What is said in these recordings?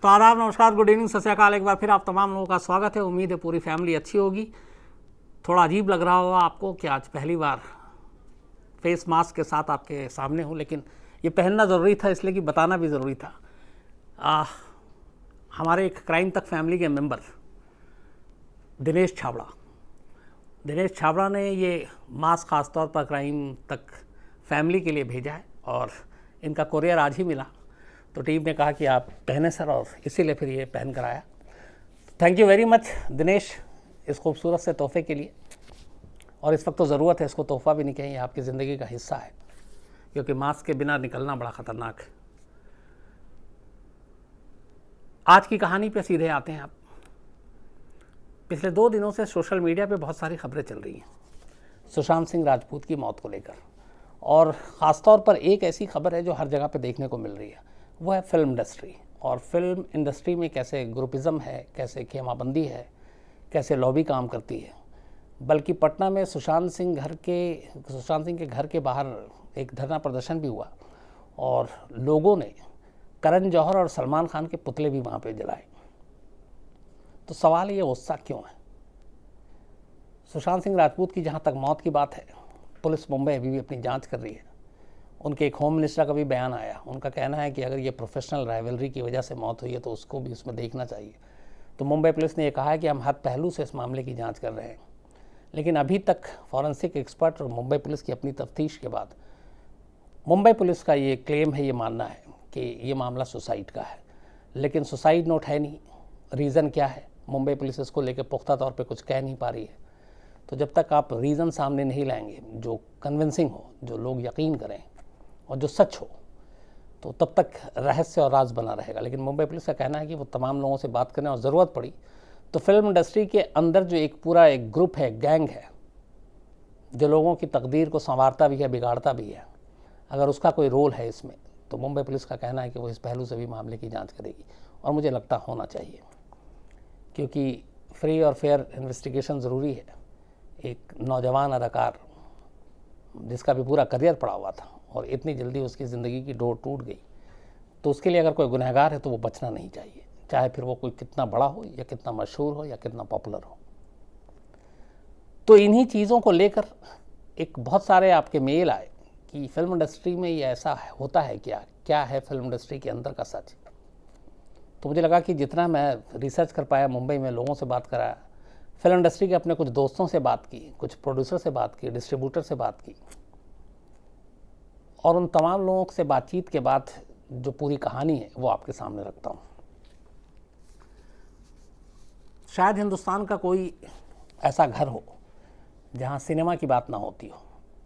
तो आदाब, नमस्कार, गुड इवनिंग, सत श्री अकाल। एक बार फिर आप तमाम लोगों का स्वागत है। उम्मीद है पूरी फैमिली अच्छी होगी। थोड़ा अजीब लग रहा होगा आपको कि आज पहली बार फेस मास्क के साथ आपके सामने हूँ, लेकिन ये पहनना ज़रूरी था, इसलिए कि बताना भी ज़रूरी था। हमारे एक क्राइम तक फैमिली के मेंबर दिनेश छाबड़ा ने ये मास्क ख़ास तौर पर क्राइम तक फैमिली के लिए भेजा है और इनका कोरियर आज ही मिला, तो टीम ने कहा कि आप पहने सर, और इसीलिए फिर ये पहन कर आया। Thank you very much Dinesh इस खूबसूरत से तोहफे के लिए। और इस वक्त तो ज़रूरत है, इसको तोहफा भी नहीं कहें, आपकी ज़िंदगी का हिस्सा है, क्योंकि मास्क के बिना निकलना बड़ा ख़तरनाक है। आज की कहानी पे सीधे आते हैं आप। पिछले 2 दिनों से सोशल मीडिया पे बहुत सारी खबरें चल रही हैं सुशांत सिंह राजपूत की मौत को लेकर, और ख़ास तौर पर एक ऐसी खबर है जो हर जगह पे देखने को मिल रही है, वो है फिल्म इंडस्ट्री। और फिल्म इंडस्ट्री में कैसे ग्रुपिज़म है, कैसे खेमाबंदी है, कैसे लॉबी काम करती है। बल्कि पटना में सुशांत सिंह के घर के बाहर एक धरना प्रदर्शन भी हुआ और लोगों ने करण जौहर और सलमान खान के पुतले भी वहाँ पे जलाए। तो सवाल ये, गुस्सा क्यों है? सुशांत सिंह राजपूत की जहाँ तक मौत की बात है, पुलिस मुंबई अभी भी अपनी जांच कर रही है। उनके एक होम मिनिस्टर का भी बयान आया, उनका कहना है कि अगर ये प्रोफेशनल राइवलरी की वजह से मौत हुई है तो उसको भी उसमें देखना चाहिए। तो मुंबई पुलिस ने यह कहा है कि हम हर पहलू से इस मामले की जांच कर रहे हैं, लेकिन अभी तक फॉरेंसिक एक्सपर्ट और मुंबई पुलिस की अपनी तफ्तीश के बाद मुंबई पुलिस का ये क्लेम है, ये मानना है कि ये मामला सुसाइड का है। लेकिन सुसाइड नोट है नहीं, रीज़न क्या है मुंबई पुलिस इसको लेकर पुख्ता तौर पे कुछ कह नहीं पा रही है। तो जब तक आप रीज़न सामने नहीं लाएंगे जो कन्विंसिंग हो, जो लोग यकीन करें और जो सच हो, तो तब तक रहस्य और राज बना रहेगा। लेकिन मुंबई पुलिस का कहना है कि वो तमाम लोगों से बात करें और ज़रूरत पड़ी तो फिल्म इंडस्ट्री के अंदर जो एक पूरा एक ग्रुप है, गैंग है, जो लोगों की तकदीर को संवारता भी है, बिगाड़ता भी है, अगर उसका कोई रोल है इसमें, तो मुंबई पुलिस का कहना है कि वो इस पहलू से भी मामले की जांच करेगी। और मुझे लगता होना चाहिए, क्योंकि फ्री और फेयर इन्वेस्टिगेशन ज़रूरी है। एक नौजवान अदाकार जिसका भी पूरा करियर पड़ा हुआ था और इतनी जल्दी उसकी ज़िंदगी की डोर टूट गई, तो उसके लिए अगर कोई गुनहगार है तो वो बचना नहीं चाहिए, चाहे फिर वो कोई कितना बड़ा हो या कितना मशहूर हो या कितना पॉपुलर हो। तो इन्हीं चीज़ों को लेकर एक बहुत सारे आपके मेल आए कि फिल्म इंडस्ट्री में ये ऐसा होता है क्या है फिल्म इंडस्ट्री के अंदर का सच। तो मुझे लगा कि जितना मैं रिसर्च कर पाया, मुंबई में लोगों से बात कराया, फिल्म इंडस्ट्री के अपने कुछ दोस्तों से बात की, कुछ प्रोड्यूसर से बात की, डिस्ट्रीब्यूटर से बात की, और उन तमाम लोगों से बातचीत के बाद जो पूरी कहानी है वो आपके सामने रखता हूँ। शायद हिंदुस्तान का कोई ऐसा घर हो जहाँ सिनेमा की बात ना होती हो।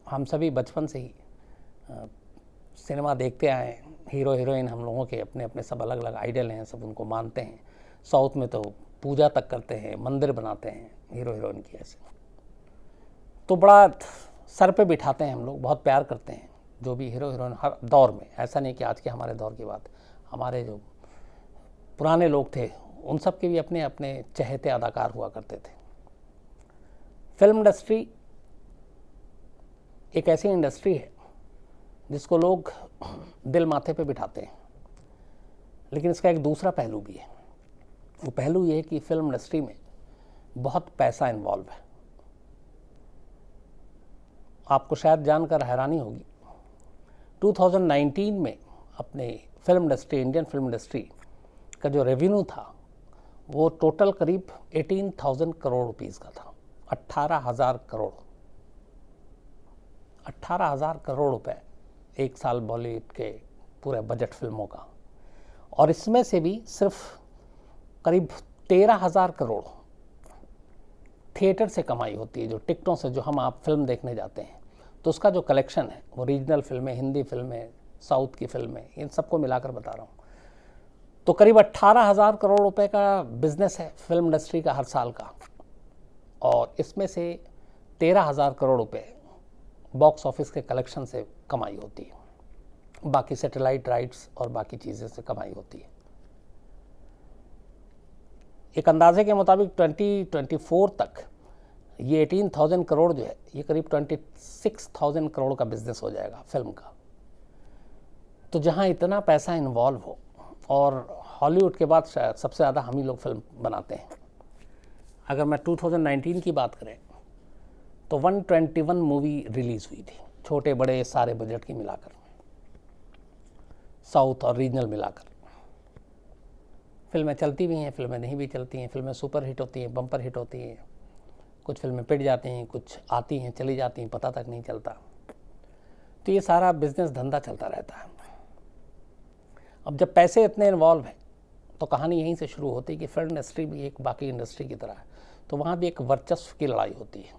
हम सभी बचपन से ही सिनेमा देखते आए, हीरो हीरोइन हम लोगों के अपने अपने सब अलग अलग आइडल हैं, सब उनको मानते हैं। साउथ में तो पूजा तक करते हैं, मंदिर बनाते हैं हीरो हीरोइन की ऐसे। तो बड़ा सर पे बिठाते हैं हम लोग, बहुत प्यार करते हैं जो भी हीरो हीरोइन हर दौर में। ऐसा नहीं कि आज के हमारे दौर की बात, हमारे जो पुराने लोग थे उन सब के भी अपने अपने चहेते अदाकार हुआ करते थे। फिल्म इंडस्ट्री एक ऐसी इंडस्ट्री है जिसको लोग दिल माथे पे बिठाते हैं, लेकिन इसका एक दूसरा पहलू भी है। वो पहलू ये है कि फिल्म इंडस्ट्री में बहुत पैसा इन्वॉल्व है। आपको शायद जानकर हैरानी होगी, 2019 में अपने film industry, Indian film industry का जो रेवेन्यू था वो टोटल करीब 18,000 करोड़ रुपीस का था। 18,000 करोड़, 18,000 करोड़ रुपए एक साल बॉलीवुड के पूरे बजट फिल्मों का। और इसमें से भी सिर्फ करीब 13,000 करोड़ थिएटर से कमाई होती है, जो टिकटों से, जो हम आप फिल्म देखने जाते हैं, तो उसका जो कलेक्शन है वो रीजनल फिल्में, हिंदी फिल्में, साउथ की फिल्में, इन सबको मिलाकर बता रहा हूँ। तो करीब 18,000 करोड़ रुपए का बिजनेस है फिल्म इंडस्ट्री का हर साल का, और इसमें से 13,000 करोड़ रुपए बॉक्स ऑफिस के कलेक्शन से कमाई होती है, बाकी सैटेलाइट राइट्स और बाकी चीज़ें से कमाई होती है। एक अंदाजे के मुताबिक 2024 तक ये 18,000 करोड़ जो है, ये करीब 26,000 करोड़ का बिजनेस हो जाएगा फिल्म का। तो जहाँ इतना पैसा इन्वॉल्व हो और हॉलीवुड के बाद सबसे ज़्यादा हम ही लोग फिल्म बनाते हैं। अगर मैं 2019 की बात करें तो 121 मूवी रिलीज़ हुई थी, छोटे बड़े सारे बजट की मिलाकर, साउथ और रीजनल मिलाकर। फिल्में चलती भी हैं, फिल्में नहीं भी चलती हैं, फिल्में सुपर हिट होती हैं, बम्पर हिट होती हैं, कुछ फिल्में पिट जाती हैं, कुछ आती हैं चली जाती हैं, पता तक नहीं चलता। तो ये सारा बिजनेस धंधा चलता रहता है। अब जब पैसे इतने इन्वॉल्व हैं तो कहानी यहीं से शुरू होती है कि फिल्म इंडस्ट्री भी एक बाकी इंडस्ट्री की तरह है, तो वहाँ भी एक वर्चस्व की लड़ाई होती है।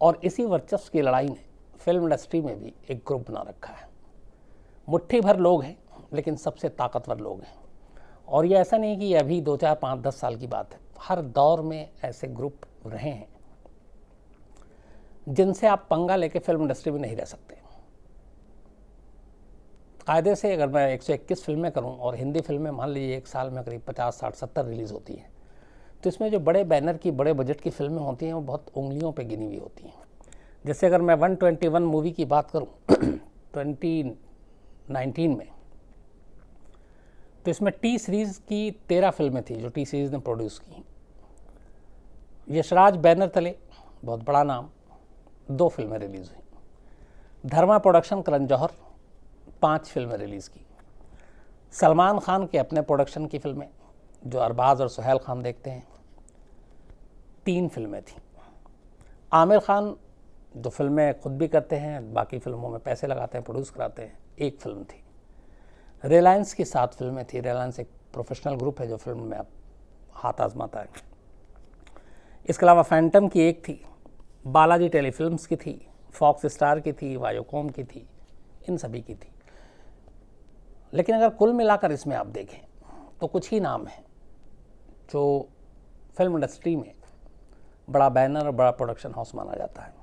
और इसी वर्चस्व की लड़ाई ने फिल्म इंडस्ट्री में भी एक ग्रुप बना रखा है। मुट्ठी भर लोग हैं लेकिन सबसे ताकतवर लोग हैं। और ये ऐसा नहीं कि ये अभी 2, 4, 5, 10 साल की बात है, हर दौर में ऐसे ग्रुप रहे हैं जिनसे आप पंगा लेके फिल्म इंडस्ट्री में नहीं रह सकते। कायदे से अगर मैं 121 फिल्में करूं और हिंदी फिल्में मान लीजिए एक साल में करीब 50, 60, 70 रिलीज़ होती हैं, तो इसमें जो बड़े बैनर की बड़े बजट की फिल्में होती हैं वो बहुत उंगलियों पे गिनी हुई होती हैं। जैसे अगर मैं 121 मूवी की बात करूं 2019 में, तो इसमें टी सीरीज़ की 13 फिल्में थी जो टी सीरीज़ ने प्रोड्यूस की। यशराज बैनर तले, बहुत बड़ा नाम, 2 फिल्में रिलीज़ हुई। धर्मा प्रोडक्शन करण जौहर 5 फिल्में रिलीज़ की। सलमान खान के अपने प्रोडक्शन की फिल्में जो अरबाज़ और सुहेल खान देखते हैं, 3 फिल्में थीं। आमिर खान जो फिल्में खुद भी करते हैं, बाकी फिल्मों में पैसे लगाते हैं, प्रोड्यूस कराते हैं, 1 फिल्म थी। रिलायंस की 7 फिल्में थी। रिलायंस एक प्रोफेशनल ग्रुप है जो फिल्म में अब हाथ आजमाता है। इसके अलावा फैंटम की 1 थी, बालाजी टेलीफिल्म्स की थी, फॉक्स स्टार की थी, वायोकॉम की थी, इन सभी की थी। लेकिन अगर कुल मिलाकर इसमें आप देखें तो कुछ ही नाम हैं जो फिल्म इंडस्ट्री में बड़ा बैनर और बड़ा प्रोडक्शन हाउस माना जाता है।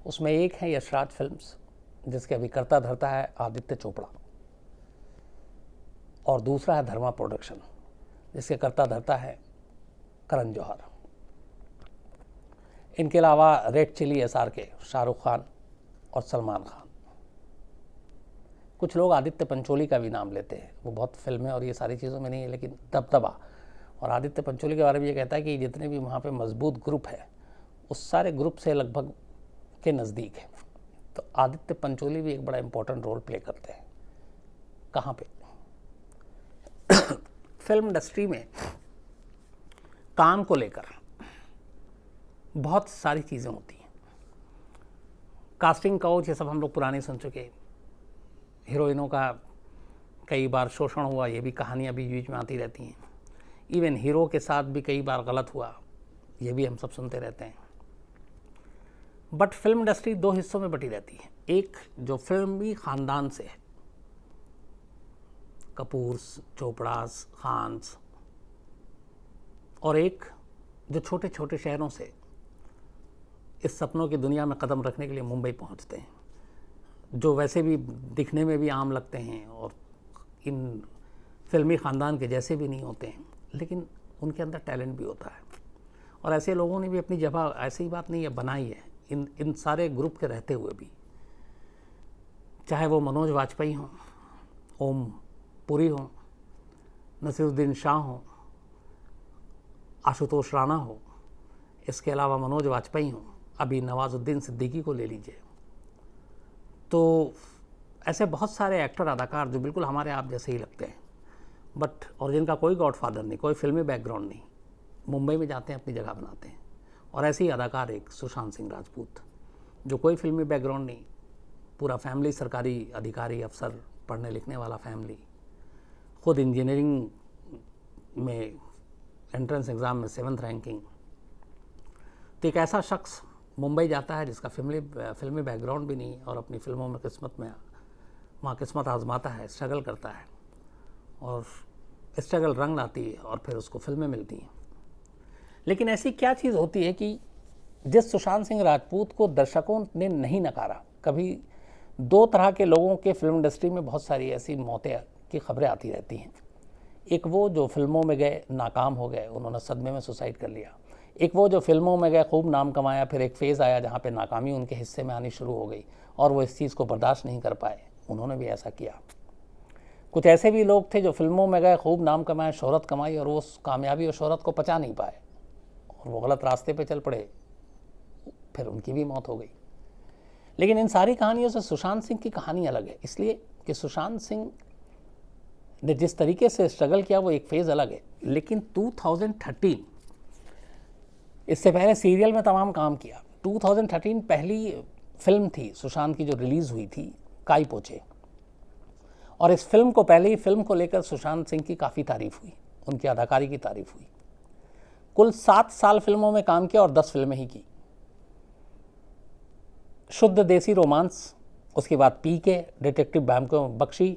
उसमें एक है यशराज फिल्म्स, जिसके अभी कर्ता धर्ता है आदित्य चोपड़ा, और दूसरा है धर्मा प्रोडक्शन, जिसके कर्ता धर्ता है करण जौहर। इनके अलावा red chilli SRK, Shahrukh Khan और सलमान खान। कुछ लोग आदित्य पंचोली का भी नाम लेते हैं, वो बहुत फिल्में और ये सारी चीज़ों में नहीं है, लेकिन दबदबा। और आदित्य पंचोली के बारे में ये कहता है कि जितने भी वहाँ पे मजबूत ग्रुप है उस सारे ग्रुप से लगभग के नज़दीक है। तो आदित्य पंचोली भी एक बड़ा इंपॉर्टेंट रोल प्ले करते हैं। कहाँ पे? फिल्म इंडस्ट्री में काम को लेकर बहुत सारी चीज़ें होती हैं। कास्टिंग काउच, ये सब हम लोग पुराने सुन चुके। हीरोइनों का कई बार शोषण हुआ, ये भी कहानियाँ बीच बीच में आती रहती हैं। इवन हीरो के साथ भी कई बार गलत हुआ, ये भी हम सब सुनते रहते हैं। बट फिल्म इंडस्ट्री 2 हिस्सों में बटी रहती है। एक जो फिल्मी ख़ानदान से है, कपूर्स, चोपड़ास, खान्स, और एक जो छोटे छोटे शहरों से इस सपनों की दुनिया में कदम रखने के लिए मुंबई पहुंचते हैं, जो वैसे भी दिखने में भी आम लगते हैं और इन फिल्मी ख़ानदान के जैसे भी नहीं होते हैं, लेकिन उनके अंदर टैलेंट भी होता है। और ऐसे लोगों ने भी अपनी जगह, ऐसी बात नहीं है, बनाई है इन सारे ग्रुप के रहते हुए भी। चाहे वो मनोज वाजपेयी हों, ओम पुरी हों, नसीरुद्दीन शाह हों, आशुतोष राणा हो, इसके अलावा मनोज वाजपेयी हों, अभी नवाजुद्दीन सिद्दीकी को ले लीजिए। तो ऐसे बहुत सारे एक्टर, अदाकार जो बिल्कुल हमारे आप जैसे ही लगते हैं, बट और जिनका कोई गॉडफादर नहीं, कोई फिल्मी बैकग्राउंड नहीं, मुंबई में जाते हैं, अपनी जगह बनाते हैं। और ऐसे ही अदाकार एक सुशांत सिंह राजपूत, जो कोई फिल्मी बैकग्राउंड नहीं, पूरा फैमिली सरकारी अधिकारी, अफसर, पढ़ने लिखने वाला फैमिली, खुद इंजीनियरिंग में एंट्रेंस एग्ज़ाम में 7th रैंकिंग। तो एक ऐसा शख्स मुंबई जाता है जिसका फिल्मी बैकग्राउंड भी नहीं, और अपनी फिल्मों में वहाँ किस्मत आजमाता है, स्ट्रगल करता है, और स्ट्रगल रंग लाती है, और फिर उसको फिल्में मिलती हैं। लेकिन ऐसी क्या चीज़ होती है कि जिस सुशांत सिंह राजपूत को दर्शकों ने नहीं नकारा, कभी 2 तरह के लोगों के फिल्म इंडस्ट्री में बहुत सारी ऐसी मौतें की खबरें आती रहती हैं। एक वो जो फिल्मों में गए, नाकाम हो गए, उन्होंने सदमे में सुसाइड कर लिया। एक वो जो फिल्मों में गए, खूब नाम कमाया, फिर एक फेज़ आया जहाँ पे नाकामी उनके हिस्से में आनी शुरू हो गई और वो इस चीज़ को बर्दाश्त नहीं कर पाए, उन्होंने भी ऐसा किया। कुछ ऐसे भी लोग थे जो फिल्मों में गए, खूब नाम कमाए, शोहरत कमाई, और वो उस कामयाबी और शोहरत को पचा नहीं पाए और वो गलत रास्ते पे चल पड़े, फिर उनकी भी मौत हो गई। लेकिन इन सारी कहानियों से सुशांत सिंह की कहानी अलग है, इसलिए कि सुशांत सिंह ने जिस तरीके से स्ट्रगल किया वो एक फेज़ अलग है। लेकिन 2013, इससे पहले सीरियल में तमाम काम किया। 2013 पहली फिल्म थी सुशांत की जो रिलीज़ हुई थी, काई पोचे, और इस फिल्म को, पहले ही फिल्म को लेकर सुशांत सिंह की काफ़ी तारीफ हुई, उनकी अदाकारी की तारीफ हुई। कुल 7 साल फिल्मों में काम किया और 10 फिल्में ही की। शुद्ध देसी रोमांस, उसके बाद PK, detective Byomkesh Bakshy,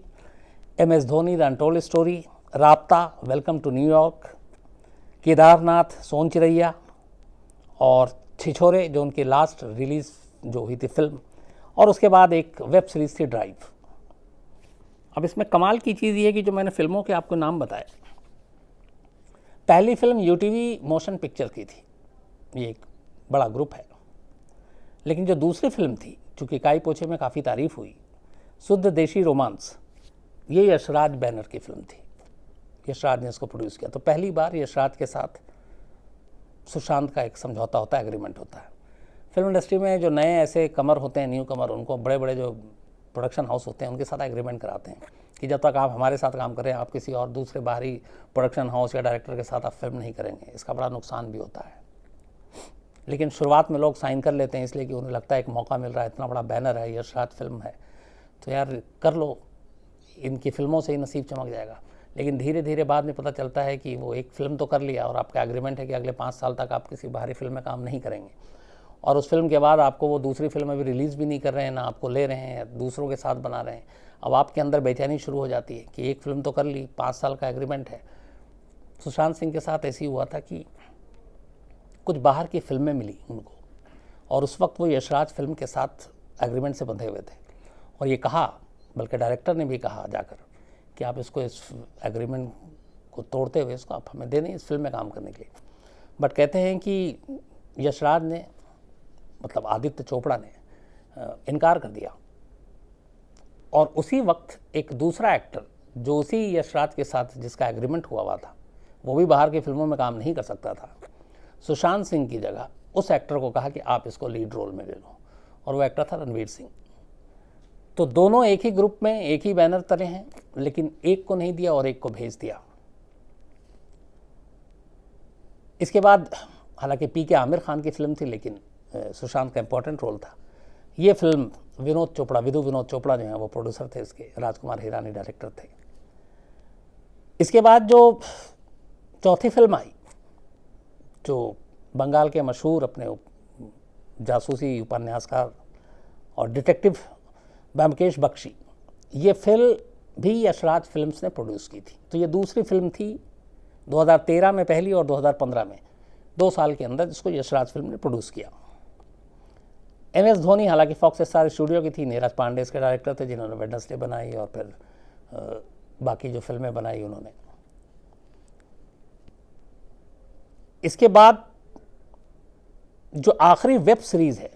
MS Dhoni, the untold story, Raabta, welcome to New York, Kedarnath, Sonchiriya और छिछोरे जो उनकी लास्ट रिलीज जो हुई थी फिल्म, और उसके बाद एक वेब सीरीज थी ड्राइव। अब इसमें कमाल की चीज़ ये है कि जो मैंने फिल्मों के आपको नाम बताए, पहली फिल्म UTV मोशन पिक्चर की थी, ये एक बड़ा ग्रुप है। लेकिन जो दूसरी फिल्म थी, चूँकि काई पोछे में काफ़ी तारीफ हुई, शुद्ध देशी रोमांस, ये यशराज बैनर की फिल्म थी। यशराज ने इसको प्रोड्यूस किया। तो पहली बार यशराज के साथ सुशांत का एक समझौता होता है, एग्रीमेंट होता है। फिल्म इंडस्ट्री में जो नए ऐसे कमर होते हैं, न्यू कमर, उनको बड़े बड़े जो प्रोडक्शन हाउस होते हैं उनके साथ एग्रीमेंट कराते हैं कि जब तक आप हमारे साथ काम करें, आप किसी और दूसरे बाहरी प्रोडक्शन हाउस या डायरेक्टर के साथ आप फिल्म नहीं करेंगे। इसका बड़ा नुकसान भी होता है। लेकिन शुरुआत में लोग साइन कर लेते हैं, इसलिए कि उन्हें लगता है एक मौका मिल रहा है, इतना बड़ा बैनर है, यशराज फिल्म है, तो यार कर लो, इनकी फिल्मों से ही नसीब चमक जाएगा। लेकिन धीरे धीरे बाद में पता चलता है कि वो एक फ़िल्म तो कर लिया और आपका एग्रीमेंट है कि अगले 5 साल तक आप किसी बाहरी फिल्म में काम नहीं करेंगे, और उस फिल्म के बाद आपको वो दूसरी फिल्म अभी रिलीज़ भी नहीं कर रहे हैं, ना आपको ले रहे हैं, दूसरों के साथ बना रहे हैं। अब आपके अंदर बेचैनी शुरू हो जाती है कि एक फ़िल्म तो कर ली, 5 साल का एग्रीमेंट है। सुशांत सिंह के साथ ऐसी हुआ था कि कुछ बाहर की फिल्में मिली उनको, और उस वक्त वो यशराज फिल्म के साथ एग्रीमेंट से बंधे हुए थे, और ये कहा, बल्कि डायरेक्टर ने भी कहा जाकर कि आप इसको, इस एग्रीमेंट को तोड़ते हुए इसको आप हमें दे दें इस फिल्म में काम करने के लिए। बट कहते हैं कि यशराज ने, मतलब आदित्य चोपड़ा ने, इनकार कर दिया, और उसी वक्त एक दूसरा एक्टर जो उसी यशराज के साथ जिसका एग्रीमेंट हुआ था, वो भी बाहर की फिल्मों में काम नहीं कर सकता था, सुशांत सिंह की जगह उस एक्टर को कहा कि आप इसको लीड रोल में ले लो, और वो एक्टर था रणवीर सिंह। तो दोनों एक ही ग्रुप में, एक ही बैनर तले हैं, लेकिन एक को नहीं दिया और एक को भेज दिया। इसके बाद हालांकि पीके आमिर खान की फिल्म थी, लेकिन सुशांत का इंपॉर्टेंट रोल था। ये फिल्म विनोद चोपड़ा, विधु विनोद चोपड़ा जो हैं वो प्रोड्यूसर थे इसके, राजकुमार हिरानी डायरेक्टर थे। इसके बाद जो चौथी फिल्म आई, जो बंगाल के मशहूर अपने जासूसी उपन्यासकार और डिटेक्टिव ब्योमकेश बख्शी, ये फिल्म भी यशराज फिल्म्स ने प्रोड्यूस की थी। तो ये दूसरी फिल्म थी 2013 में पहली और 2015 में, 2 साल के अंदर जिसको यशराज फिल्म ने प्रोड्यूस किया। MS धोनी हालांकि फॉक्स स्टार स्टूडियो की थी, नीरज पांडे इसके डायरेक्टर थे, जिन्होंने वेडनेसडे बनाई और फिर बाकी जो फिल्में बनाई उन्होंने। इसके बाद जो आखिरी वेब सीरीज़ है,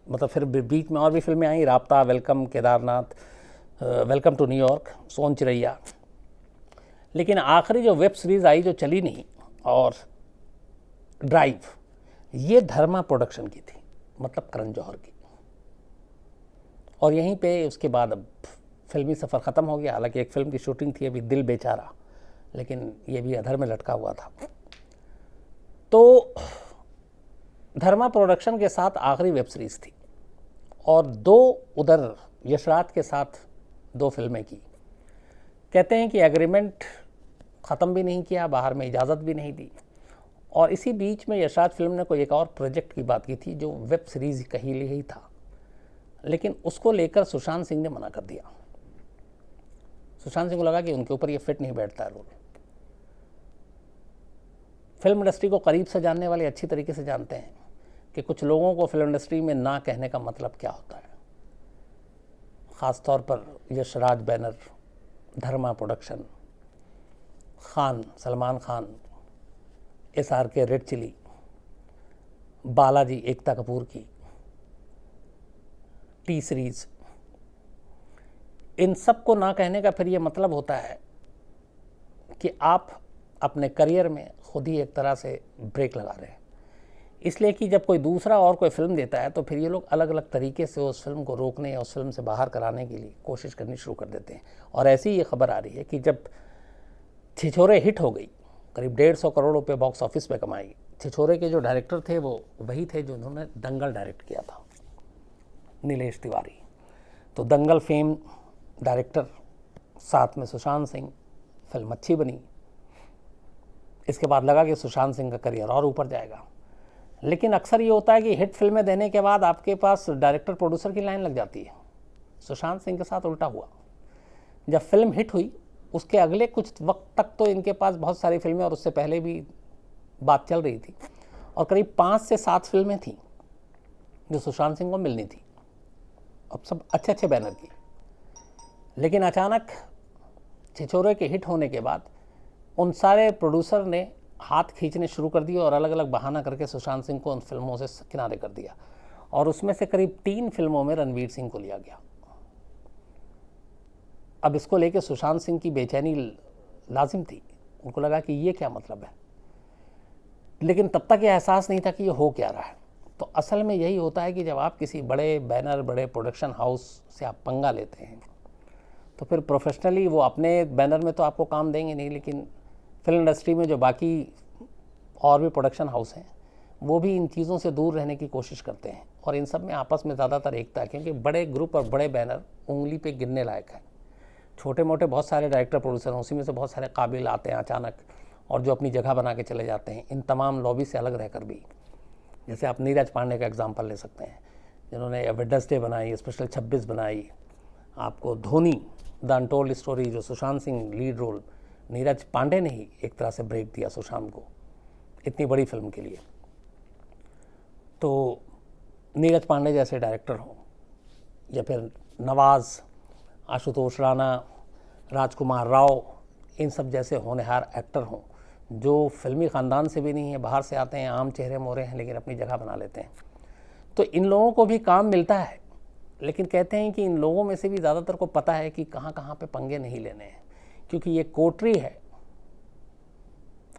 मतलब फिर बीच में और भी फिल्में आई, Raabta, welcome, Kedarnath, welcome to New York, Son Chiraiya, लेकिन आखिरी जो वेब सीरीज़ आई जो चली नहीं, और ड्राइव, ये धर्मा प्रोडक्शन की थी, मतलब करण जौहर की। और यहीं पे उसके बाद अब फिल्मी सफ़र ख़त्म हो गया। हालांकि एक फ़िल्म की शूटिंग थी अभी, दिल बेचारा, लेकिन ये भी अधर में लटका हुआ था। तो धर्मा प्रोडक्शन के साथ आखिरी वेब सीरीज़ थी, और 2 उधर यशराज के साथ 2 फिल्में की। कहते हैं कि एग्रीमेंट ख़त्म भी नहीं किया, बाहर में इजाज़त भी नहीं दी, और इसी बीच में यशराज फिल्म ने कोई एक और प्रोजेक्ट की बात की थी जो वेब सीरीज़ का ही था, लेकिन उसको लेकर सुशांत सिंह ने मना कर दिया। सुशांत सिंह को लगा कि उनके ऊपर ये फिट नहीं बैठता है रोल। फिल्म इंडस्ट्री को करीब से जानने वाले अच्छी तरीके से जानते हैं कि कुछ लोगों को फिल्म इंडस्ट्री में ना कहने का मतलब क्या होता है। ख़ास तौर पर Yashraj banner, Dharma production, Khan, Salman Khan, SRK red chilli, Balaji Ekta Kapoor की T सीरीज़, इन सब को ना कहने का फिर ये मतलब होता है कि आप अपने करियर में खुद ही एक तरह से ब्रेक लगा रहे हैं। इसलिए कि जब कोई दूसरा और कोई फिल्म देता है तो फिर ये लोग अलग अलग तरीके से उस फिल्म को रोकने या उस फिल्म से बाहर कराने के लिए कोशिश करनी शुरू कर देते हैं। और ऐसी ये खबर आ रही है कि जब छिछोरे हिट हो गई, करीब 150 करोड़ रुपए बॉक्स ऑफिस पे कमाई, छिछोरे के जो डायरेक्टर थे वो वही थे जो उन्होंने दंगल डायरेक्ट किया था, नीलेश तिवारी। तो दंगल फेम डायरेक्टर, साथ में सुशांत सिंह, फिल्म अच्छी बनी। इसके बाद लगा कि सुशांत सिंह का करियर और ऊपर जाएगा। लेकिन अक्सर ये होता है कि हिट फिल्में देने के बाद आपके पास डायरेक्टर प्रोड्यूसर की लाइन लग जाती है। सुशांत सिंह के साथ उल्टा हुआ। जब फिल्म हिट हुई उसके अगले कुछ वक्त तक तो इनके पास बहुत सारी फिल्में, और उससे पहले भी बात चल रही थी, और करीब 5 से 7 फिल्में थीं जो सुशांत सिंह को मिलनी थी, अब सब अच्छे अच्छे बैनर की। लेकिन अचानक छिछोरे के हिट होने के बाद उन सारे प्रोड्यूसर ने हाथ खींचने शुरू कर दिए और अलग अलग बहाना करके सुशांत सिंह को उन फिल्मों से किनारे कर दिया। और उसमें से करीब 3 फिल्मों में रणवीर सिंह को लिया गया। अब इसको लेके सुशांत सिंह की बेचैनी लाजिम थी। उनको लगा कि ये क्या मतलब है, लेकिन तब तक ये एहसास नहीं था कि ये हो क्या रहा है। तो असल में यही होता है कि जब आप किसी बड़े बैनर, बड़े प्रोडक्शन हाउस से आप पंगा लेते हैं तो फिर प्रोफेशनली वो अपने बैनर में तो आपको काम देंगे नहीं, लेकिन फिल्म इंडस्ट्री में जो बाकी और भी प्रोडक्शन हाउस हैं वो भी इन चीज़ों से दूर रहने की कोशिश करते हैं। और इन सब में आपस में ज़्यादातर एकता है, क्योंकि बड़े ग्रुप और बड़े बैनर उंगली पे गिनने लायक हैं। छोटे मोटे बहुत सारे डायरेक्टर प्रोड्यूसर हैं, उसी में से बहुत सारे काबिल आते हैं अचानक और जो अपनी जगह बना के चले जाते हैं इन तमाम लॉबी से अलग रहकर भी। जैसे आप नीरज पांडे का एग्जाम्पल ले सकते हैं, जिन्होंने वेडनेसडे बनाई, स्पेशल 26 बनाई। आपको धोनी द अनटोल्ड स्टोरी, जो सुशांत सिंह लीड रोल, नीरज पांडे ने ही एक तरह से ब्रेक दिया सुशांत को इतनी बड़ी फिल्म के लिए। तो नीरज पांडे जैसे डायरेक्टर हों, या फिर नवाज़, आशुतोष राणा, राजकुमार राव, इन सब जैसे होनहार एक्टर हों जो फिल्मी ख़ानदान से भी नहीं है, बाहर से आते हैं, आम चेहरे मोहरे हैं, लेकिन अपनी जगह बना लेते हैं, तो इन लोगों को भी काम मिलता है। लेकिन कहते हैं कि इन लोगों में से भी ज़्यादातर को पता है कि कहाँ कहाँ पे पंगे नहीं लेने हैं, क्योंकि ये कोठरी है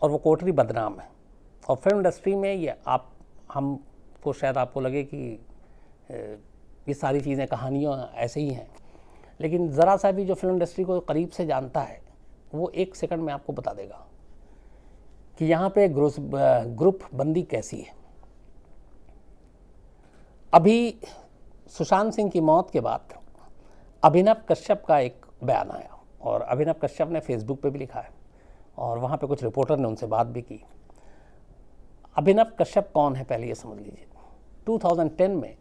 और वो कोठरी बदनाम है। और फिल्म इंडस्ट्री में ये हमको शायद आपको लगे कि ये सारी चीज़ें, कहानियाँ ऐसे ही हैं, लेकिन ज़रा सा भी जो फिल्म इंडस्ट्री को करीब से जानता है वो 1 सेकंड में आपको बता देगा कि यहाँ पे ग्रुप बंदी कैसी है। अभी सुशांत सिंह की मौत के बाद अभिनव कश्यप का एक बयान आया, और अभिनव कश्यप ने फेसबुक पे भी लिखा है, और वहाँ पे कुछ रिपोर्टर ने उनसे बात भी की। अभिनव कश्यप कौन है पहले ये समझ लीजिए। 2010 में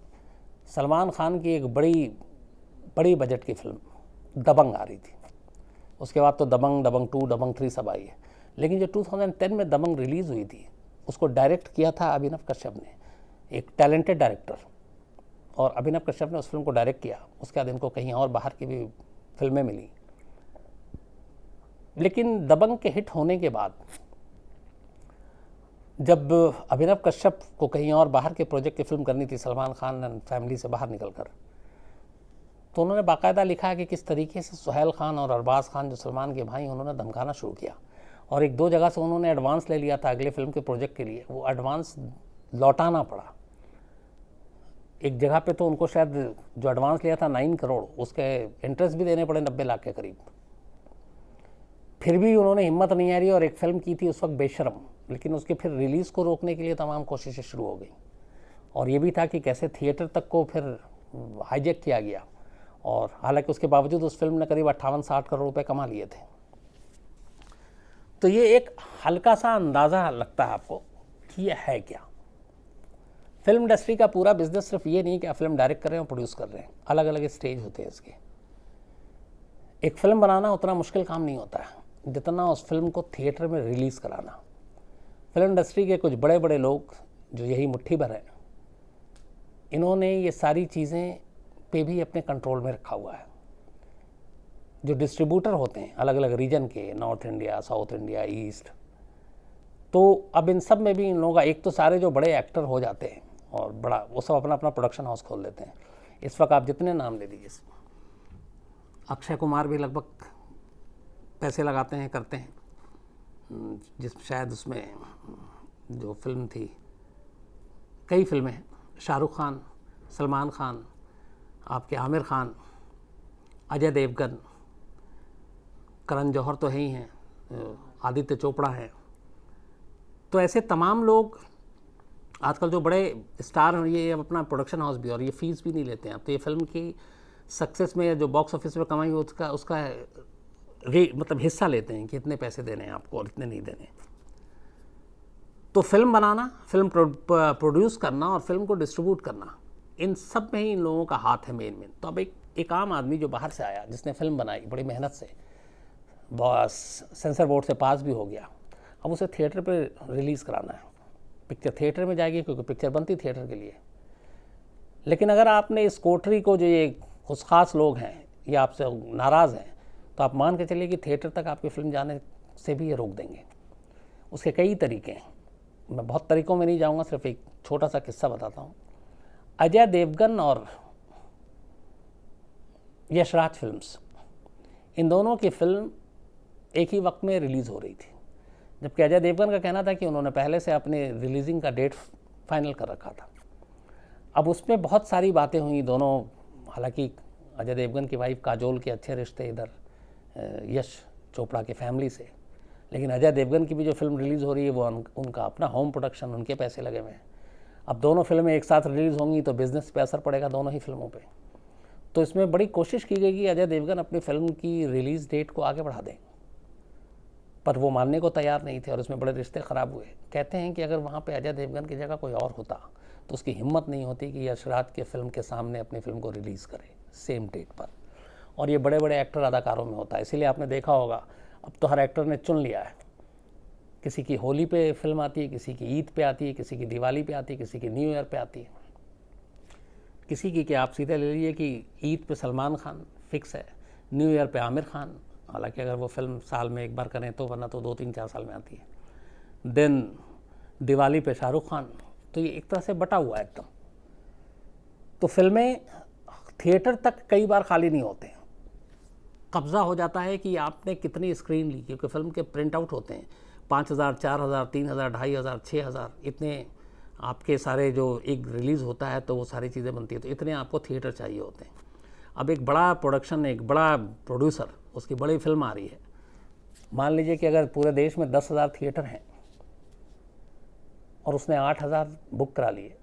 सलमान खान की एक बड़ी बजट की फिल्म दबंग आ रही थी। उसके बाद तो दबंग 2, दबंग 3 सब आई है, लेकिन जो 2010 में दबंग रिलीज़ हुई थी उसको डायरेक्ट किया था अभिनव कश्यप ने, एक टैलेंटेड डायरेक्टर। और अभिनव कश्यप ने उस फिल्म को डायरेक्ट किया। उसके बाद इनको कहीं और बाहर की भी फिल्में मिली। लेकिन दबंग के हिट होने के बाद जब अभिनव कश्यप को कहीं और बाहर के प्रोजेक्ट की फिल्म करनी थी, सलमान खान एंड फैमिली से बाहर निकलकर, तो उन्होंने बाकायदा लिखा है कि किस तरीके से सुहेल खान और अरबाज खान, जो सलमान के भाई, उन्होंने धमकाना शुरू किया। और 1-2 जगह से उन्होंने एडवांस ले लिया था अगले फिल्म के प्रोजेक्ट के लिए, वो एडवांस लौटाना पड़ा। एक जगह पे तो उनको शायद जो एडवांस लिया था 9 करोड़, उसके इंटरेस्ट भी देने पड़े 90 लाख के करीब। फिर भी उन्होंने हिम्मत नहीं हारी और एक फिल्म की थी उस वक्त बेशरम, लेकिन उसके फिर रिलीज़ को रोकने के लिए तमाम कोशिशें शुरू हो गई। और ये भी था कि कैसे थिएटर तक को फिर हाईजैक किया गया, और हालांकि उसके बावजूद उस फिल्म ने करीब 58-60 करोड़ रुपए कमा लिए थे। तो ये एक हल्का सा अंदाज़ा लगता है आपको कि ये है क्या। फिल्म इंडस्ट्री का पूरा बिजनेस सिर्फ ये नहीं कि आप फिल्म डायरेक्ट कर रहे हैं और प्रोड्यूस कर रहे हैं, अलग अलग स्टेज होते हैं इसके। एक फिल्म बनाना उतना मुश्किल काम नहीं होता है जितना उस फिल्म को थिएटर में रिलीज़ कराना। फिल्म इंडस्ट्री के कुछ बड़े बड़े लोग जो यही मुट्ठी भर हैं, इन्होंने ये सारी चीज़ें पे भी अपने कंट्रोल में रखा हुआ है। जो डिस्ट्रीब्यूटर होते हैं अलग अलग रीजन के, north India, south India, east, तो अब इन सब में भी इन लोगों का, एक तो सारे जो बड़े एक्टर हो जाते हैं और बड़ा, वो सब अपना अपना प्रोडक्शन हाउस खोल लेते हैं। इस वक्त आप जितने नाम ले लीजिए, अक्षय कुमार भी लगभग पैसे लगाते हैं, करते हैं, जिस शायद उसमें जो फिल्म थी, कई फिल्में हैं, शाहरुख खान, सलमान खान, आपके आमिर खान, अजय देवगन, करण जौहर तो है ही हैं, आदित्य चोपड़ा है। तो ऐसे तमाम लोग आजकल जो बड़े स्टार हैं, ये अपना प्रोडक्शन हाउस भी, और ये फीस भी नहीं लेते हैं। तो ये फिल्म की सक्सेस में जो बॉक्स ऑफिस में कमाई हो उसका मतलब हिस्सा लेते हैं कि इतने पैसे देने हैं आपको और इतने नहीं देने। तो फिल्म बनाना, फिल्म प्रोड्यूस करना और फिल्म को डिस्ट्रीब्यूट करना, इन सब में ही इन लोगों का हाथ है मेन। तो अब एक आम आदमी जो बाहर से आया, जिसने फिल्म बनाई बड़ी मेहनत से, सेंसर बोर्ड से पास भी हो गया, अब उसे थिएटर पे रिलीज़ कराना है। पिक्चर थिएटर में जाएगी क्योंकि पिक्चर बनती थिएटर के लिए। लेकिन अगर आपने इस कोठरी को, जो ये खुश खास लोग हैं, ये आपसे नाराज़ हैं, तो आप मान के चलिए कि थिएटर तक आपकी फिल्म जाने से भी ये रोक देंगे। उसके कई तरीके हैं, मैं बहुत तरीक़ों में नहीं जाऊँगा, सिर्फ एक छोटा सा किस्सा बताता हूँ। अजय देवगन और यशराज फिल्म्स, इन दोनों की फिल्म एक ही वक्त में रिलीज़ हो रही थी, जबकि अजय देवगन का कहना था कि उन्होंने पहले से अपने रिलीजिंग का डेट फाइनल कर रखा था। अब उसमें बहुत सारी बातें हुई दोनों, हालांकि अजय देवगन की वाइफ काजोल के अच्छे रिश्ते इधर यश चोपड़ा की फैमिली से, लेकिन अजय देवगन की भी जो फिल्म रिलीज़ हो रही है वो उनका अपना होम प्रोडक्शन, उनके पैसे लगे हुए हैं। अब दोनों फिल्में एक साथ रिलीज़ होंगी तो बिज़नेस पे असर पड़ेगा दोनों ही फिल्मों पे। तो इसमें बड़ी कोशिश की गई कि अजय देवगन अपनी फिल्म की रिलीज़ डेट को आगे बढ़ा दें, पर वो मानने को तैयार नहीं थे और उसमें बड़े रिश्ते ख़राब हुए। कहते हैं कि अगर वहाँ पे अजय देवगन की जगह कोई और होता तो उसकी हिम्मत नहीं होती कि यशराज के फिल्म के सामने अपनी फिल्म को रिलीज़ करे सेम डेट पर। और ये बड़े बड़े एक्टर अदाकारों में होता है, इसीलिए आपने देखा होगा अब तो हर एक्टर ने चुन लिया है, किसी की होली पे फिल्म आती है, किसी की ईद पे आती है, किसी की दिवाली पे आती है, किसी की न्यू ईयर पे आती है, किसी की कि आप सीधे ले लीजिए कि ईद पे सलमान खान फिक्स है, न्यू ईयर पे आमिर खान, हालांकि अगर वो फिल्म साल में एक बार करें तो, वरना तो 2-3-4 साल में आती है, देन दिवाली पे शाहरुख खान। तो ये एक तरह से बटा हुआ है एकदम। तो फिल्में थिएटर तक कई बार खाली नहीं होते हैं, कब्ज़ा हो जाता है कि आपने कितनी स्क्रीन ली, क्योंकि फिल्म के प्रिंट आउट होते हैं 5000, 4000, 3000, 2500, 6000, इतने आपके सारे जो एक रिलीज़ होता है तो वो सारी चीज़ें बनती है, तो इतने आपको थिएटर चाहिए होते हैं। अब एक बड़ा प्रोडक्शन, एक बड़ा प्रोड्यूसर, उसकी बड़ी फिल्म आ रही है, मान लीजिए कि अगर पूरे देश में 10,000 थिएटर हैं और उसने 8,000 बुक करा लिए,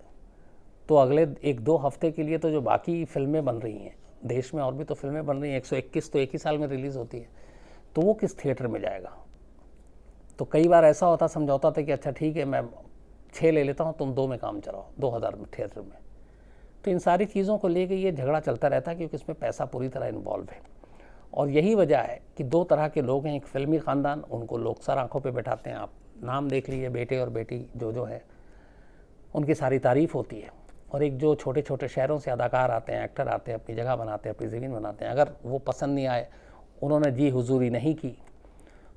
तो अगले 1-2 हफ्ते के लिए तो जो बाकी फिल्में बन रही हैं देश में, और भी तो फिल्में बन रही हैं, 121 तो एक ही साल में रिलीज़ होती है, तो वो किस थिएटर में जाएगा। तो कई बार ऐसा होता, समझौता था कि अच्छा ठीक है मैं 6 ले लेता हूँ, तुम 2 में काम चलाओ, 2000 में थिएटर में। तो इन सारी चीज़ों को लेकर ये झगड़ा चलता रहता है, क्योंकि इसमें पैसा पूरी तरह इन्वॉल्व है। और यही वजह है कि 2 तरह के लोग हैं, एक फिल्मी ख़ानदान, उनको लोग सर आँखों पे बैठाते हैं, आप नाम देख लीजिए, बेटे और बेटी जो है उनकी सारी तारीफ़ होती है, और एक जो छोटे छोटे शहरों से अदाकार आते हैं, एक्टर आते हैं, अपनी जगह बनाते हैं, अपनी ज़मीन बनाते हैं, अगर वो पसंद नहीं आए, उन्होंने जी हुजूरी नहीं की,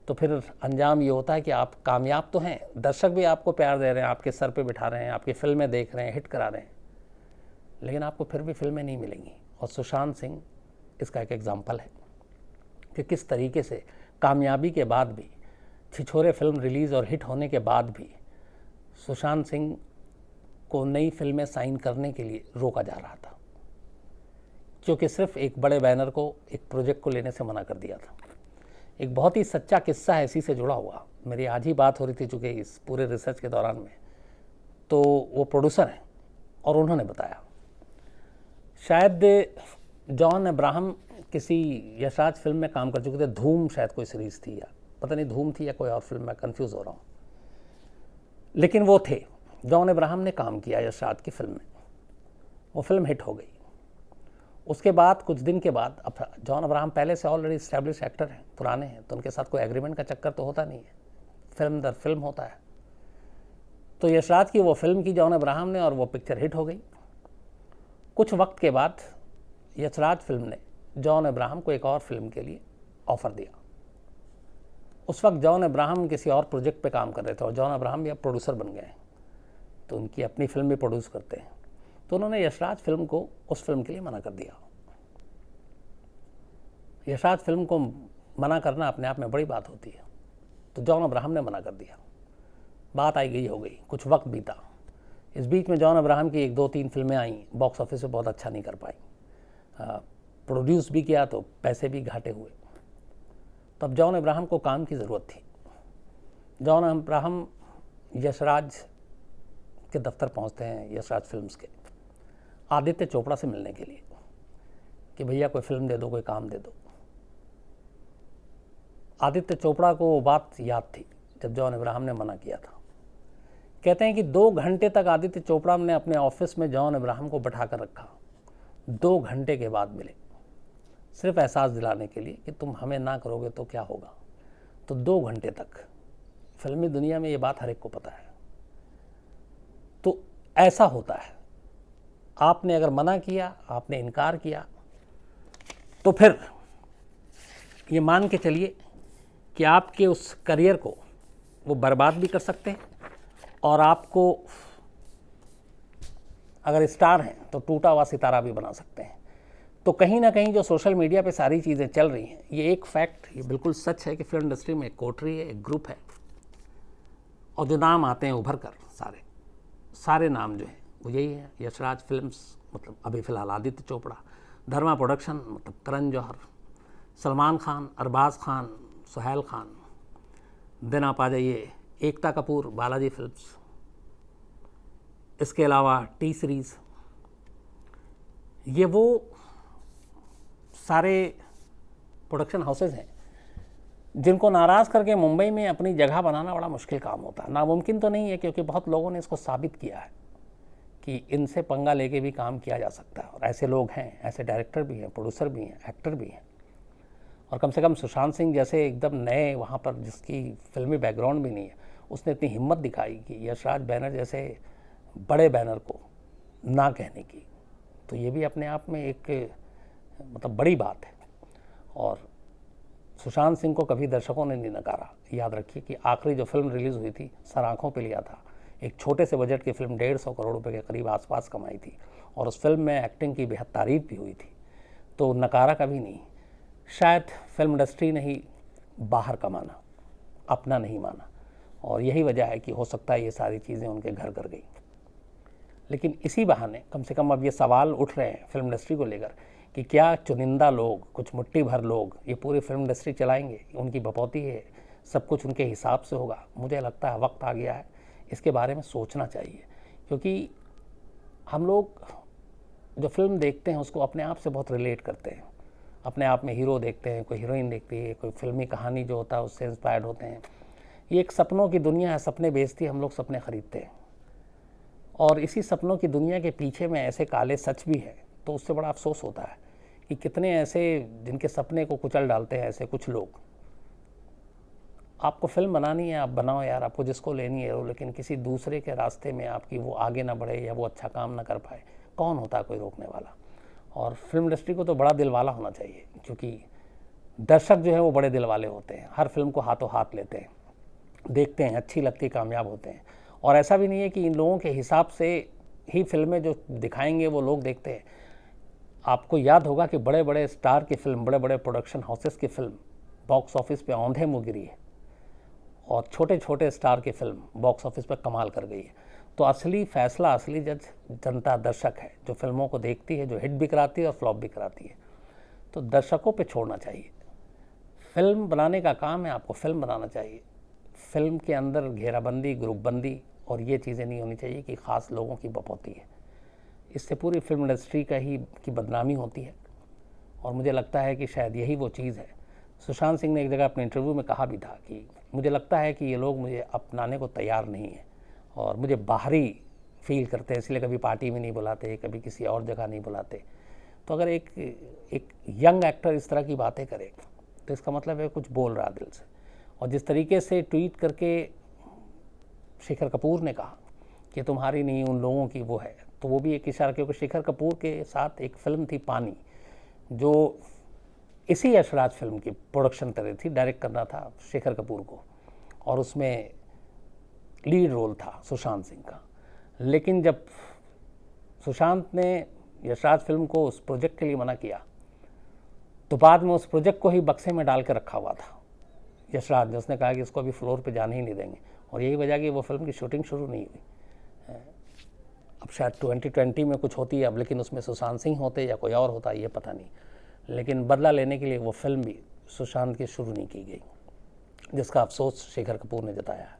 तो फिर अंजाम ये होता है कि आप कामयाब तो हैं, दर्शक भी आपको प्यार दे रहे हैं, आपके सर पे बिठा रहे हैं, आपकी फिल्में देख रहे हैं, हिट करा रहे हैं, लेकिन आपको फिर भी फिल्में नहीं मिलेंगी। और सुशांत सिंह इसका एक एग्जाम्पल है कि किस तरीके से कामयाबी के बाद भी, छिछोरे फिल्म रिलीज़ और हिट होने के बाद भी, सुशांत सिंह को नई फिल्में साइन करने के लिए रोका जा रहा था, क्योंकि सिर्फ एक बड़े बैनर को, एक प्रोजेक्ट को लेने से मना कर दिया था। एक बहुत ही सच्चा किस्सा है इसी से जुड़ा हुआ, मेरी आज ही बात हो रही थी चूँकि इस पूरे रिसर्च के दौरान में, तो वो प्रोड्यूसर हैं और उन्होंने बताया, शायद जॉन अब्राहम किसी यशराज फिल्म में काम कर चुके थे, धूम शायद कोई सीरीज़ थी, या पता नहीं धूम थी या कोई और फिल्म, मैं कंफ्यूज हो रहा हूँ, लेकिन वो थे, जॉन अब्राहम ने काम किया यशराज की फिल्म में, वो फिल्म हिट हो गई। उसके बाद कुछ दिन के बाद, अब जॉन अब्राहम पहले से ऑलरेडी इस्टेब्लिश एक्टर हैं, पुराने हैं, तो उनके साथ कोई एग्रीमेंट का चक्कर तो होता नहीं है, फिल्म दर फिल्म होता है। तो यशराज की वो फिल्म की जॉन अब्राहम ने, और वो पिक्चर हिट हो गई। कुछ वक्त के बाद यशराज फिल्म ने जॉन अब्राहम को एक और फिल्म के लिए ऑफ़र दिया। उस वक्त जॉन अब्राहम किसी और प्रोजेक्ट पे काम कर रहे थे और जॉन अब्राहम भी अब प्रोड्यूसर बन गए हैं, तो उनकी अपनी फिल्म भी प्रोड्यूस करते हैं, तो उन्होंने यशराज फिल्म को उस फिल्म के लिए मना कर दिया। यशराज फिल्म को मना करना अपने आप में बड़ी बात होती है। तो जॉन अब्राहम ने मना कर दिया, बात आई गई हो गई, कुछ वक्त बीता। इस बीच में जॉन अब्राहम की 1-2-3 फिल्में आई, बॉक्स ऑफिस पे बहुत अच्छा नहीं कर पाई, प्रोड्यूस भी किया तो पैसे भी घाटे हुए। तब जॉन अब्राहम को काम की ज़रूरत थी। जॉन अब्राहम यशराज के दफ्तर पहुंचते हैं, यशराज फिल्म्स के, आदित्य चोपड़ा से मिलने के लिए कि भैया कोई फिल्म दे दो, कोई काम दे दो। आदित्य चोपड़ा को वो बात याद थी जब जॉन अब्राहम ने मना किया था। कहते हैं कि 2 घंटे तक आदित्य चोपड़ा ने अपने ऑफिस में जॉन अब्राहम को बैठा कर रखा। 2 घंटे के बाद मिले, सिर्फ एहसास दिलाने के लिए कि तुम हमें ना करोगे तो क्या होगा। तो 2 घंटे तक, फिल्मी दुनिया में ये बात हर एक को पता है। तो ऐसा होता है, आपने अगर मना किया, आपने इनकार किया, तो फिर ये मान के चलिए कि आपके उस करियर को वो बर्बाद भी कर सकते हैं, और आपको अगर स्टार हैं तो टूटा हुआ सितारा भी बना सकते हैं। तो कहीं ना कहीं जो सोशल मीडिया पे सारी चीज़ें चल रही हैं, ये एक फैक्ट, ये बिल्कुल सच है कि फिल्म इंडस्ट्री में एक कोठरी है, एक ग्रुप है, और जो नाम आते हैं उभर कर, सारे नाम जो हैं वो यही है। यशराज फिल्म्स मतलब अभी फ़िलहाल आदित्य चोपड़ा, धर्मा प्रोडक्शन मतलब करण जौहर, सलमान खान, अरबाज खान, सुहेल खान, दिन आप आ जाइए एकता कपूर, बालाजी फिल्म्स, इसके अलावा टी सीरीज़। ये वो सारे प्रोडक्शन हाउसेज हैं जिनको नाराज़ करके मुंबई में अपनी जगह बनाना बड़ा मुश्किल काम होता है। नामुमकिन तो नहीं है, क्योंकि बहुत लोगों ने इसको साबित किया है कि इनसे पंगा लेके भी काम किया जा सकता है, और ऐसे लोग हैं, ऐसे डायरेक्टर भी हैं, प्रोड्यूसर भी हैं, एक्टर भी हैं। और कम से कम सुशांत सिंह जैसे एकदम नए, वहाँ पर जिसकी फिल्मी बैकग्राउंड भी नहीं है, उसने इतनी हिम्मत दिखाई कि यशराज बैनर जैसे बड़े बैनर को ना कहने की। तो ये भी अपने आप में एक मतलब बड़ी बात है। और सुशांत सिंह को कभी दर्शकों ने नहीं नकारा। याद रखिए कि आखिरी जो फिल्म रिलीज़ हुई थी, सर आँखों पे लिया था, एक छोटे से बजट की फिल्म 150 करोड़ रुपए के करीब आसपास कमाई थी, और उस फिल्म में एक्टिंग की बेहद तारीफ भी हुई थी। तो नकारा कभी नहीं। शायद फिल्म इंडस्ट्री ने ही बाहर का माना, अपना नहीं माना, और यही वजह है कि हो सकता है ये सारी चीज़ें उनके घर कर गई। लेकिन इसी बहाने कम से कम अब ये सवाल उठ रहे हैं फिल्म इंडस्ट्री को लेकर कि क्या चुनिंदा लोग, कुछ मुट्ठी भर लोग ये पूरी फिल्म इंडस्ट्री चलाएंगे? उनकी बपौती है, सब कुछ उनके हिसाब से होगा। मुझे लगता है वक्त आ गया है, इसके बारे में सोचना चाहिए, क्योंकि हम लोग जो फिल्म देखते हैं उसको अपने आप से बहुत रिलेट करते हैं। अपने आप में हीरो देखते हैं, कोई हीरोइन देखती है, कोई फिल्मी कहानी जो होता है उससे इंस्पायर्ड होते हैं। ये एक सपनों की दुनिया है, सपने बेचती है, हम लोग सपने खरीदते हैं, और इसी सपनों की दुनिया के पीछे में ऐसे काले सच भी है। तो उससे बड़ा अफसोस होता है कि कितने ऐसे जिनके सपने को कुचल डालते हैं ऐसे कुछ लोग। आपको फिल्म बनानी है, आप बनाओ यार, आपको जिसको लेनी है वो, लेकिन किसी दूसरे के रास्ते में आपकी वो आगे ना बढ़े या वो अच्छा काम ना कर पाए, कौन होता है कोई रोकने वाला? और फिल्म इंडस्ट्री को तो बड़ा दिल वाला होना चाहिए, क्योंकि दर्शक जो है वो बड़े दिल वाले होते हैं, हर फिल्म को हाथों हाथ लेते हैं, देखते हैं, अच्छी लगती, कामयाब होते हैं। और ऐसा भी नहीं है कि इन लोगों के हिसाब से ही फिल्में जो दिखाएंगे वो लोग देखते हैं। आपको याद होगा कि बड़े बड़े स्टार की फिल्म, बड़े बड़े प्रोडक्शन हाउसेस की फिल्म बॉक्स ऑफिस पे औंधे मुँह गिरी है, और छोटे छोटे स्टार की फिल्म बॉक्स ऑफिस पर कमाल कर गई है। तो असली फैसला, असली जज जनता, दर्शक है, जो फिल्मों को देखती है, जो हिट भी कराती है और फ्लॉप भी कराती है। तो दर्शकों पे छोड़ना चाहिए। फिल्म बनाने का काम है, आपको फिल्म बनाना चाहिए। फिल्म के अंदर घेराबंदी, ग्रुपबंदी और ये चीज़ें नहीं होनी चाहिए कि ख़ास लोगों की बपौती है। इससे पूरी फिल्म इंडस्ट्री का ही की बदनामी होती है, और मुझे लगता है कि शायद यही वो चीज़ है। सुशांत सिंह ने एक जगह अपने इंटरव्यू में कहा भी था कि मुझे लगता है कि ये लोग मुझे अपनाने को तैयार नहीं है, और मुझे बाहरी फील करते हैं, इसलिए कभी पार्टी में नहीं बुलाते, कभी किसी और जगह नहीं बुलाते। तो अगर एक यंग एक्टर इस तरह की बातें करे तो इसका मतलब है कुछ बोल रहा दिल से। और जिस तरीके से ट्वीट करके शेखर कपूर ने कहा कि तुम्हारी नहीं उन लोगों की वो है, तो वो भी एक इशारा, क्योंकि शेखर कपूर के साथ एक फिल्म थी पानी, जो इसी यशराज फिल्म की प्रोडक्शन कर रही थी, डायरेक्ट करना था शेखर कपूर को, और उसमें लीड रोल था सुशांत सिंह का। लेकिन जब सुशांत ने यशराज फिल्म को उस प्रोजेक्ट के लिए मना किया तो बाद में उस प्रोजेक्ट को ही बक्से में डाल के रखा हुआ था यशराज ने। उसने कहा कि इसको अभी फ्लोर पे जाने ही नहीं देंगे, और यही वजह कि वो फिल्म की शूटिंग शुरू नहीं हुई। अब शायद 2020 में कुछ होती है अब, लेकिन उसमें सुशांत सिंह होते या कोई और होता ये पता नहीं, लेकिन बदला लेने के लिए वो फिल्म भी सुशांत की शुरू नहीं की गई, जिसका अफसोस शेखर कपूर ने जताया है।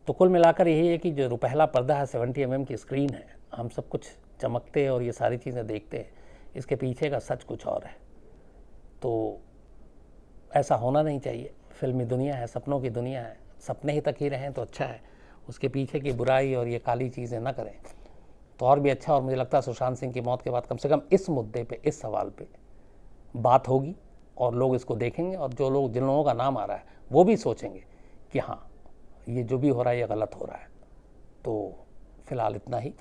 तो कुल मिलाकर यही है कि जो पहला पर्दा है 70 mm की स्क्रीन है, हम सब कुछ चमकते और ये सारी चीज़ें देखते हैं, इसके पीछे का सच कुछ और है। तो ऐसा होना नहीं चाहिए। फिल्मी दुनिया है, सपनों की दुनिया है, सपने ही तक ही रहें तो अच्छा है, उसके पीछे की बुराई और ये काली चीज़ें ना करें तो और भी अच्छा। और मुझे लगता है सुशांत सिंह की मौत के बाद कम से कम इस मुद्दे पे, इस सवाल पे बात होगी और लोग इसको देखेंगे, और जो लोग, जिन लोगों का नाम आ रहा है वो भी सोचेंगे कि हाँ ये जो भी हो रहा है ये गलत हो रहा है। तो फिलहाल इतना ही।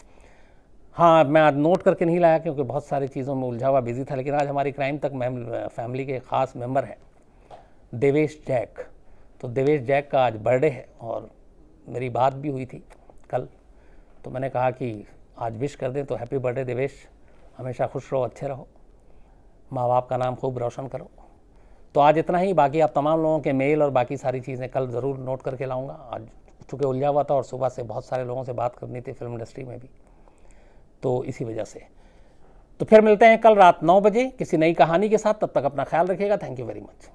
हाँ, मैं आज नोट करके नहीं लाया क्योंकि बहुत सारी चीज़ों में उलझा हुआ बिजी था, लेकिन आज हमारी क्राइम तक फैमिली के ख़ास मेंबर हैं देवेश जैक। तो देवेश जैक का आज बर्थडे है और मेरी बात भी हुई थी कल, तो मैंने कहा कि आज विश कर दें। तो हैप्पी बर्थडे देवेश, हमेशा खुश रहो, अच्छे रहो, माँ बाप का नाम खूब रोशन करो। तो आज इतना ही। बाकी आप तमाम लोगों के मेल और बाकी सारी चीज़ें कल ज़रूर नोट करके लाऊंगा। आज चूँकि उलझा हुआ था और सुबह से बहुत सारे लोगों से बात करनी थी फिल्म इंडस्ट्री में भी, तो इसी वजह से। तो फिर मिलते हैं कल रात 9 बजे किसी नई कहानी के साथ। तब तक अपना ख्याल रखिएगा। Thank you very much.